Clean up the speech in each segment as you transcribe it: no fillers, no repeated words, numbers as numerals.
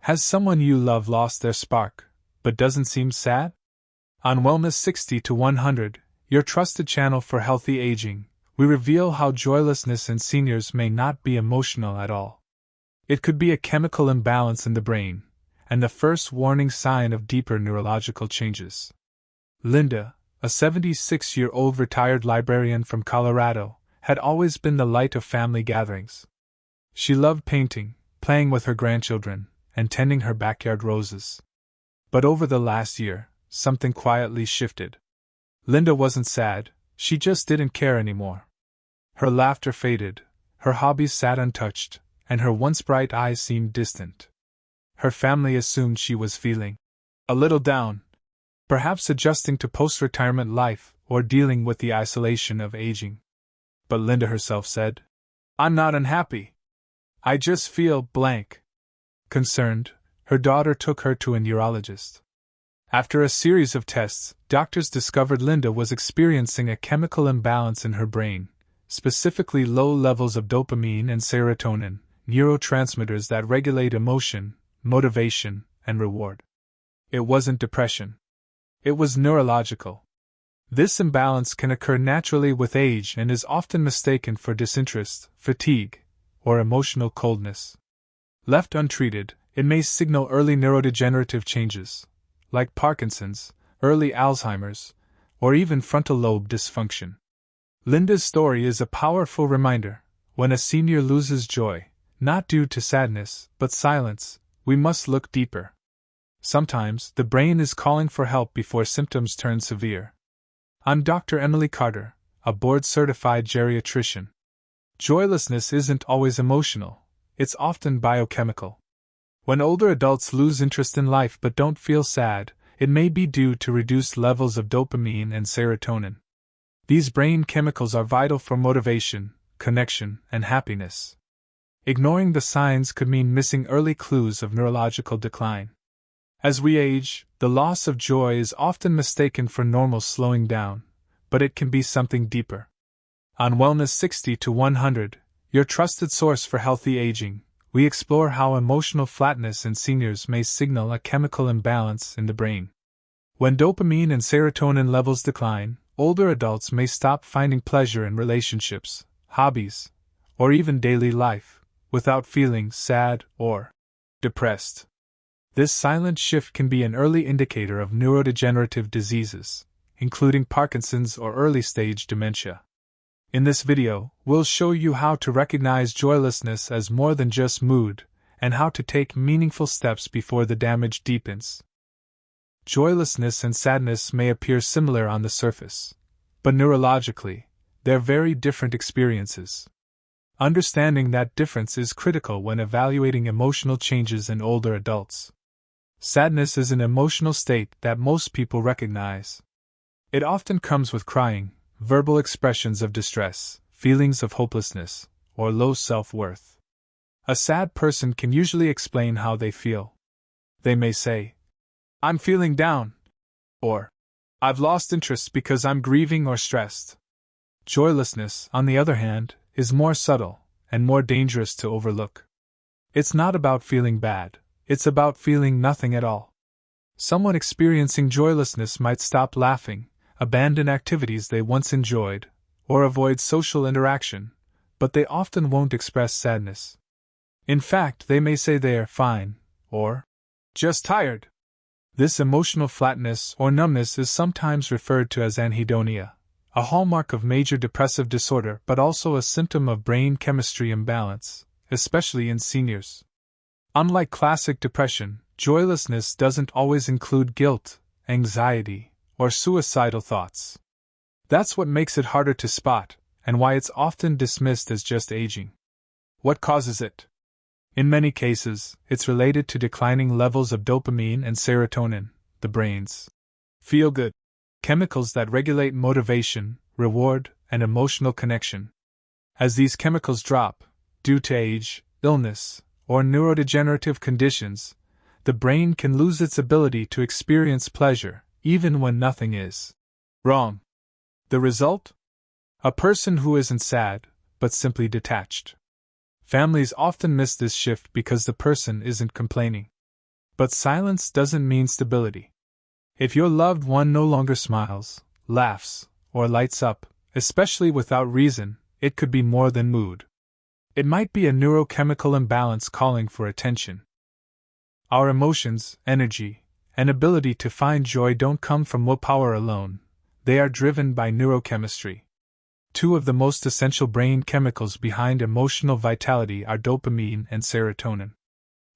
Has someone you love lost their spark, but doesn't seem sad? On Wellness 60 to 100, your trusted channel for healthy aging, we reveal how joylessness in seniors may not be emotional at all. It could be a chemical imbalance in the brain, and the first warning sign of deeper neurological changes. Linda, a 76-year-old retired librarian from Colorado, had always been the light of family gatherings. She loved painting, playing with her grandchildren, and tending her backyard roses. But over the last year, something quietly shifted. Linda wasn't sad, she just didn't care anymore. Her laughter faded, her hobbies sat untouched, and her once bright eyes seemed distant. Her family assumed she was feeling a little down, perhaps adjusting to post-retirement life or dealing with the isolation of aging. But Linda herself said, "I'm not unhappy. I just feel blank." Concerned, her daughter took her to a neurologist. After a series of tests, doctors discovered Linda was experiencing a chemical imbalance in her brain, specifically low levels of dopamine and serotonin, neurotransmitters that regulate emotion, motivation, and reward. It wasn't depression. It was neurological. This imbalance can occur naturally with age and is often mistaken for disinterest, fatigue, or emotional coldness. Left untreated, it may signal early neurodegenerative changes, like Parkinson's, early Alzheimer's, or even frontal lobe dysfunction. Linda's story is a powerful reminder: when a senior loses joy, not due to sadness, but silence, we must look deeper. Sometimes, the brain is calling for help before symptoms turn severe. I'm Dr. Emily Carter, a board-certified geriatrician. Joylessness isn't always emotional, it's often biochemical. When older adults lose interest in life but don't feel sad, it may be due to reduced levels of dopamine and serotonin. These brain chemicals are vital for motivation, connection, and happiness. Ignoring the signs could mean missing early clues of neurological decline. As we age, the loss of joy is often mistaken for normal slowing down, but it can be something deeper. On Wellness 60 to 100, your trusted source for healthy aging, we explore how emotional flatness in seniors may signal a chemical imbalance in the brain. When dopamine and serotonin levels decline, older adults may stop finding pleasure in relationships, hobbies, or even daily life, without feeling sad or depressed. This silent shift can be an early indicator of neurodegenerative diseases, including Parkinson's or early-stage dementia. In this video, we'll show you how to recognize joylessness as more than just mood, and how to take meaningful steps before the damage deepens. Joylessness and sadness may appear similar on the surface, but neurologically, they're very different experiences. Understanding that difference is critical when evaluating emotional changes in older adults. Sadness is an emotional state that most people recognize. It often comes with crying, verbal expressions of distress, feelings of hopelessness, or low self-worth. A sad person can usually explain how they feel. They may say, "I'm feeling down," or "I've lost interest because I'm grieving or stressed." Joylessness, on the other hand, is more subtle and more dangerous to overlook. It's not about feeling bad, it's about feeling nothing at all. Someone experiencing joylessness might stop laughing, abandon activities they once enjoyed, or avoid social interaction, but they often won't express sadness. In fact, they may say they're fine, or just tired. This emotional flatness or numbness is sometimes referred to as anhedonia, a hallmark of major depressive disorder but also a symptom of brain chemistry imbalance, especially in seniors. Unlike classic depression, joylessness doesn't always include guilt, anxiety, or suicidal thoughts. That's what makes it harder to spot, and why it's often dismissed as just aging. What causes it? In many cases, it's related to declining levels of dopamine and serotonin, the brain's feel-good chemicals that regulate motivation, reward, and emotional connection. As these chemicals drop, due to age, illness, or neurodegenerative conditions, the brain can lose its ability to experience pleasure, even when nothing is wrong. The result? A person who isn't sad, but simply detached. Families often miss this shift because the person isn't complaining. But silence doesn't mean stability. If your loved one no longer smiles, laughs, or lights up, especially without reason, it could be more than mood. It might be a neurochemical imbalance calling for attention. Our emotions, energy, and ability to find joy don't come from willpower alone, they are driven by neurochemistry. Two of the most essential brain chemicals behind emotional vitality are dopamine and serotonin.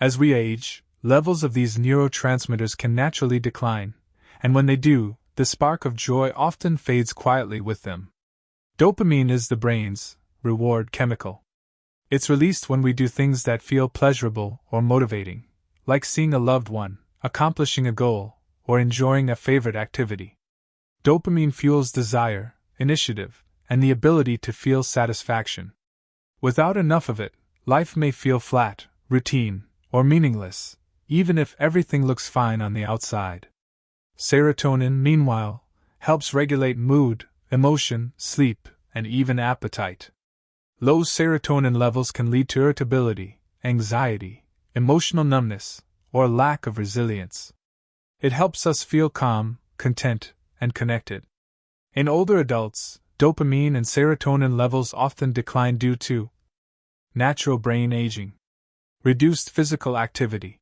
As we age, levels of these neurotransmitters can naturally decline, and when they do, the spark of joy often fades quietly with them. Dopamine is the brain's reward chemical. It's released when we do things that feel pleasurable or motivating, like seeing a loved one, accomplishing a goal, or enjoying a favorite activity. Dopamine fuels desire, initiative, and the ability to feel satisfaction. Without enough of it, life may feel flat, routine, or meaningless, even if everything looks fine on the outside. Serotonin, meanwhile, helps regulate mood, emotion, sleep, and even appetite. Low serotonin levels can lead to irritability, anxiety, emotional numbness, or lack of resilience. It helps us feel calm, content, and connected. In older adults, dopamine and serotonin levels often decline due to natural brain aging, reduced physical activity,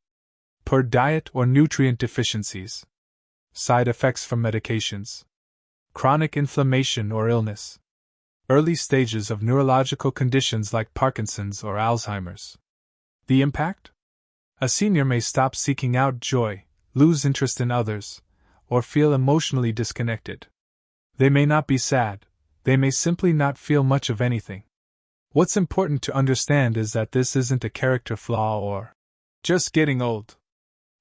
poor diet or nutrient deficiencies, side effects from medications, chronic inflammation or illness, early stages of neurological conditions like Parkinson's or Alzheimer's. The impact? A senior may stop seeking out joy, lose interest in others, or feel emotionally disconnected. They may not be sad, they may simply not feel much of anything. What's important to understand is that this isn't a character flaw or just getting old.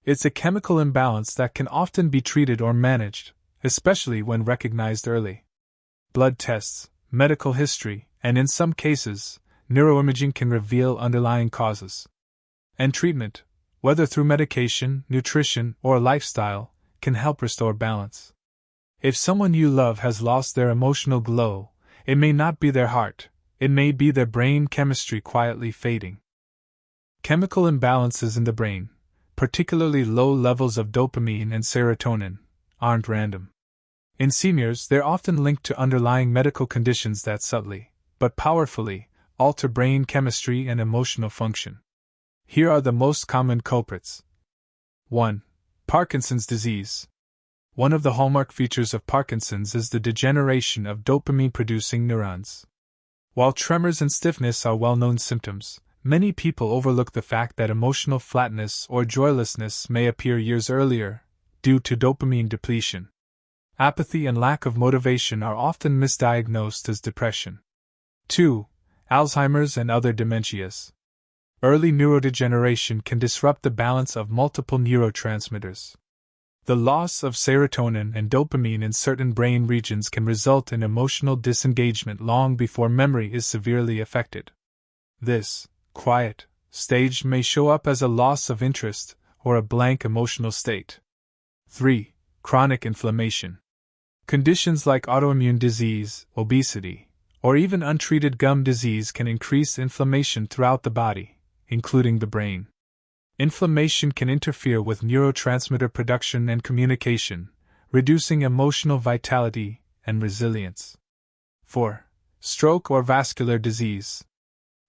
It's a chemical imbalance that can often be treated or managed, especially when recognized early. Blood tests, medical history, and in some cases, neuroimaging can reveal underlying causes. And treatment, whether through medication, nutrition, or lifestyle, can help restore balance. If someone you love has lost their emotional glow, it may not be their heart, it may be their brain chemistry quietly fading. Chemical imbalances in the brain, particularly low levels of dopamine and serotonin, aren't random. In seniors, they're often linked to underlying medical conditions that subtly, but powerfully, alter brain chemistry and emotional function. Here are the most common culprits. 1. Parkinson's disease. One of the hallmark features of Parkinson's is the degeneration of dopamine-producing neurons. While tremors and stiffness are well-known symptoms, many people overlook the fact that emotional flatness or joylessness may appear years earlier, due to dopamine depletion. Apathy and lack of motivation are often misdiagnosed as depression. 2. Alzheimer's and other dementias. Early neurodegeneration can disrupt the balance of multiple neurotransmitters. The loss of serotonin and dopamine in certain brain regions can result in emotional disengagement long before memory is severely affected. This quiet stage may show up as a loss of interest or a blank emotional state. 3. Chronic inflammation. Conditions like autoimmune disease, obesity, or even untreated gum disease can increase inflammation throughout the body, including the brain. Inflammation can interfere with neurotransmitter production and communication, reducing emotional vitality and resilience. 4. Stroke or vascular disease.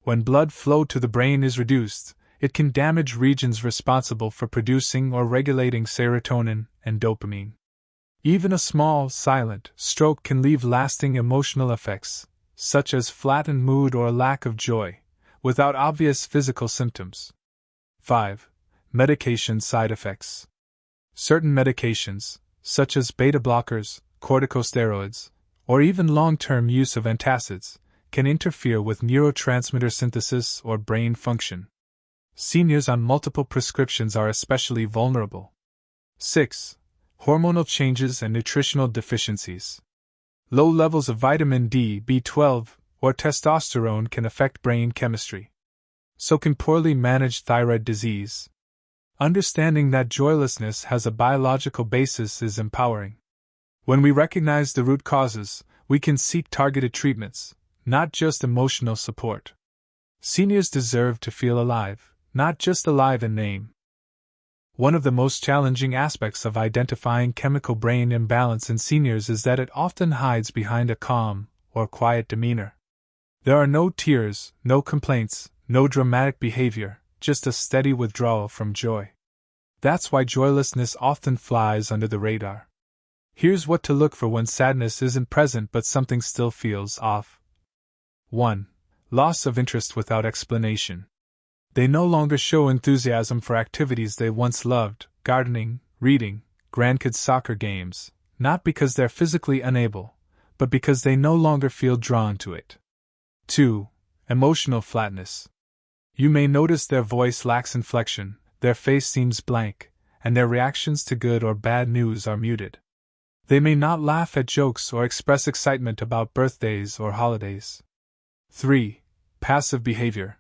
When blood flow to the brain is reduced, it can damage regions responsible for producing or regulating serotonin and dopamine. Even a small, silent stroke can leave lasting emotional effects, such as flattened mood or lack of joy, without obvious physical symptoms. 5. Medication side effects. Certain medications, such as beta blockers, corticosteroids, or even long-term use of antacids, can interfere with neurotransmitter synthesis or brain function. Seniors on multiple prescriptions are especially vulnerable. 6. Hormonal changes and nutritional deficiencies. Low levels of vitamin D, B12, or testosterone can affect brain chemistry. So can poorly managed thyroid disease. Understanding that joylessness has a biological basis is empowering. When we recognize the root causes, we can seek targeted treatments, not just emotional support. Seniors deserve to feel alive, not just alive in name. One of the most challenging aspects of identifying chemical brain imbalance in seniors is that it often hides behind a calm or quiet demeanor. There are no tears, no complaints, no dramatic behavior, just a steady withdrawal from joy. That's why joylessness often flies under the radar. Here's what to look for when sadness isn't present but something still feels off. 1. Loss of interest without explanation. They no longer show enthusiasm for activities they once loved, gardening, reading, grandkids' soccer games, not because they're physically unable, but because they no longer feel drawn to it. 2. Emotional flatness. You may notice their voice lacks inflection, their face seems blank, and their reactions to good or bad news are muted. They may not laugh at jokes or express excitement about birthdays or holidays. 3. Passive behavior.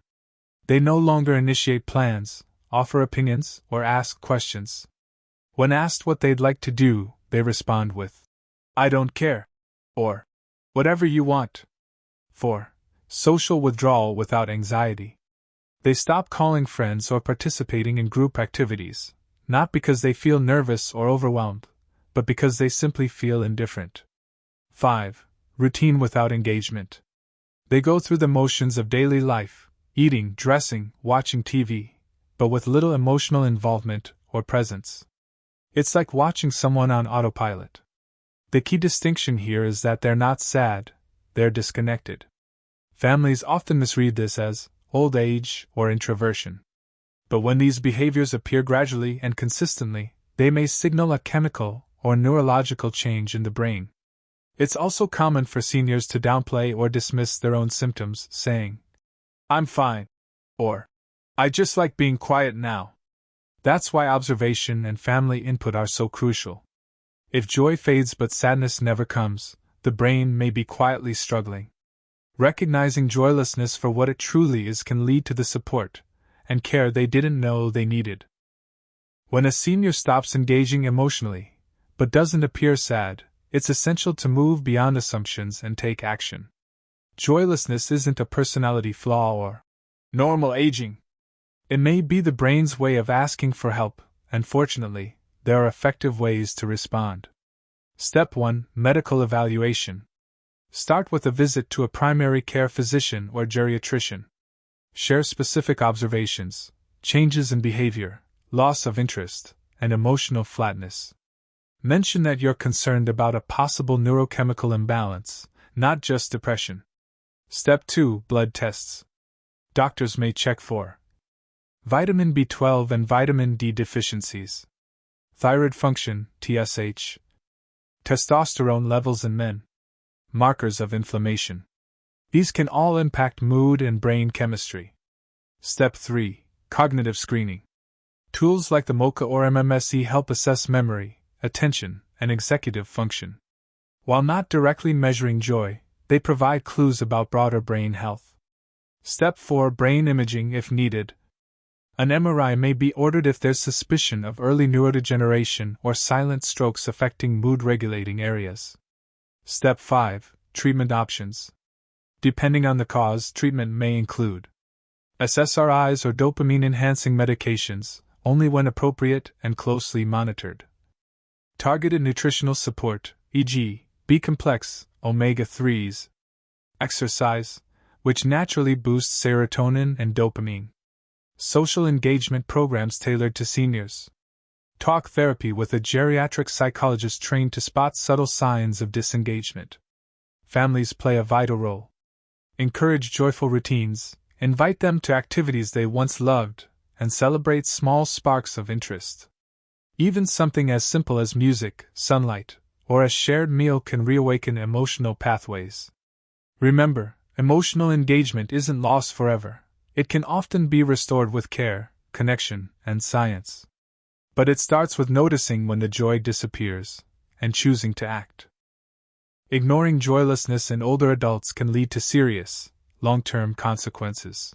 They no longer initiate plans, offer opinions, or ask questions. When asked what they'd like to do, they respond with, "I don't care," or "whatever you want." 4. Social withdrawal without anxiety. They stop calling friends or participating in group activities, not because they feel nervous or overwhelmed, but because they simply feel indifferent. 5. Routine without engagement. They go through the motions of daily life, eating, dressing, watching TV, but with little emotional involvement or presence. It's like watching someone on autopilot. The key distinction here is that they're not sad, they're disconnected. Families often misread this as old age or introversion. But when these behaviors appear gradually and consistently, they may signal a chemical or neurological change in the brain. It's also common for seniors to downplay or dismiss their own symptoms, saying, "I'm fine," or "I just like being quiet now." That's why observation and family input are so crucial. If joy fades but sadness never comes, the brain may be quietly struggling. Recognizing joylessness for what it truly is can lead to the support and care they didn't know they needed. When a senior stops engaging emotionally, but doesn't appear sad, it's essential to move beyond assumptions and take action. Joylessness isn't a personality flaw or normal aging. It may be the brain's way of asking for help, and fortunately, there are effective ways to respond. Step 1. Medical evaluation. Start with a visit to a primary care physician or geriatrician. Share specific observations, changes in behavior, loss of interest, and emotional flatness. Mention that you're concerned about a possible neurochemical imbalance, not just depression. Step 2. Blood tests. Doctors may check for vitamin B12 and vitamin D deficiencies, thyroid function, TSH, testosterone levels in men, markers of inflammation. These can all impact mood and brain chemistry. Step 3. Cognitive screening. Tools like the MoCA or MMSE help assess memory, attention, and executive function. While not directly measuring joy, they provide clues about broader brain health. Step 4. Brain imaging if needed. An MRI may be ordered if there's suspicion of early neurodegeneration or silent strokes affecting mood-regulating areas. Step 5. Treatment options. Depending on the cause, treatment may include SSRIs or dopamine-enhancing medications, only when appropriate and closely monitored. Targeted nutritional support, e.g., B-complex, omega-3s. Exercise, which naturally boosts serotonin and dopamine. Social engagement programs tailored to seniors. Talk therapy with a geriatric psychologist trained to spot subtle signs of disengagement. Families play a vital role. Encourage joyful routines, invite them to activities they once loved, and celebrate small sparks of interest. Even something as simple as music, sunlight, or a shared meal can reawaken emotional pathways. Remember, emotional engagement isn't lost forever. It can often be restored with care, connection, and science. But it starts with noticing when the joy disappears, and choosing to act. Ignoring joylessness in older adults can lead to serious, long-term consequences.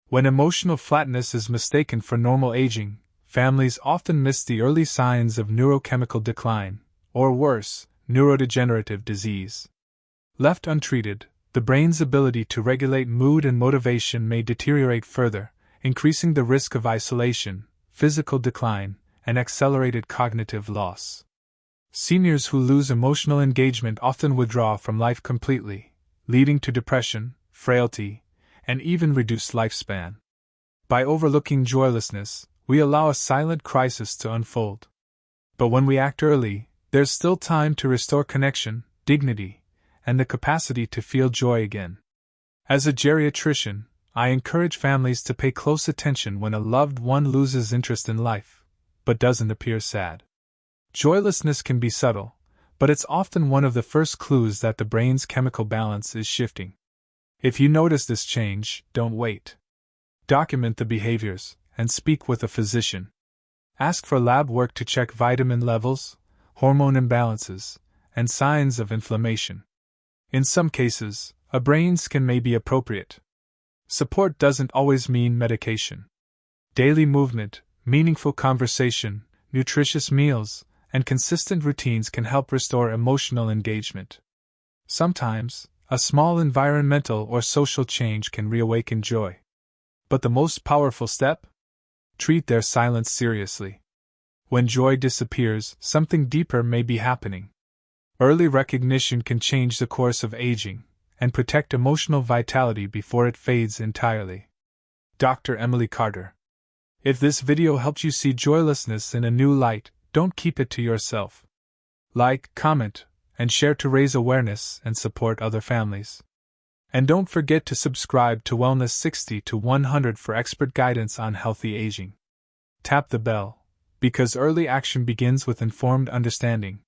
When emotional flatness is mistaken for normal aging, families often miss the early signs of neurochemical decline, or worse, neurodegenerative disease. Left untreated, the brain's ability to regulate mood and motivation may deteriorate further, increasing the risk of isolation, physical decline, and accelerated cognitive loss. Seniors who lose emotional engagement often withdraw from life completely, leading to depression, frailty, and even reduced lifespan. By overlooking joylessness, we allow a silent crisis to unfold. But when we act early, there's still time to restore connection, dignity, and the capacity to feel joy again. As a geriatrician, I encourage families to pay close attention when a loved one loses interest in life, but doesn't appear sad. Joylessness can be subtle, but it's often one of the first clues that the brain's chemical balance is shifting. If you notice this change, don't wait. Document the behaviors, and speak with a physician. Ask for lab work to check vitamin levels, hormone imbalances, and signs of inflammation. In some cases, a brain scan may be appropriate. Support doesn't always mean medication. Daily movement, meaningful conversation, nutritious meals, and consistent routines can help restore emotional engagement. Sometimes, a small environmental or social change can reawaken joy. But the most powerful step? Treat their silence seriously. When joy disappears, something deeper may be happening. Early recognition can change the course of aging and protect emotional vitality before it fades entirely. Dr. Emily Carter. If this video helped you see joylessness in a new light, don't keep it to yourself. Like, comment, and share to raise awareness and support other families. And don't forget to subscribe to Wellness 60 to 100 for expert guidance on healthy aging. Tap the bell, because early action begins with informed understanding.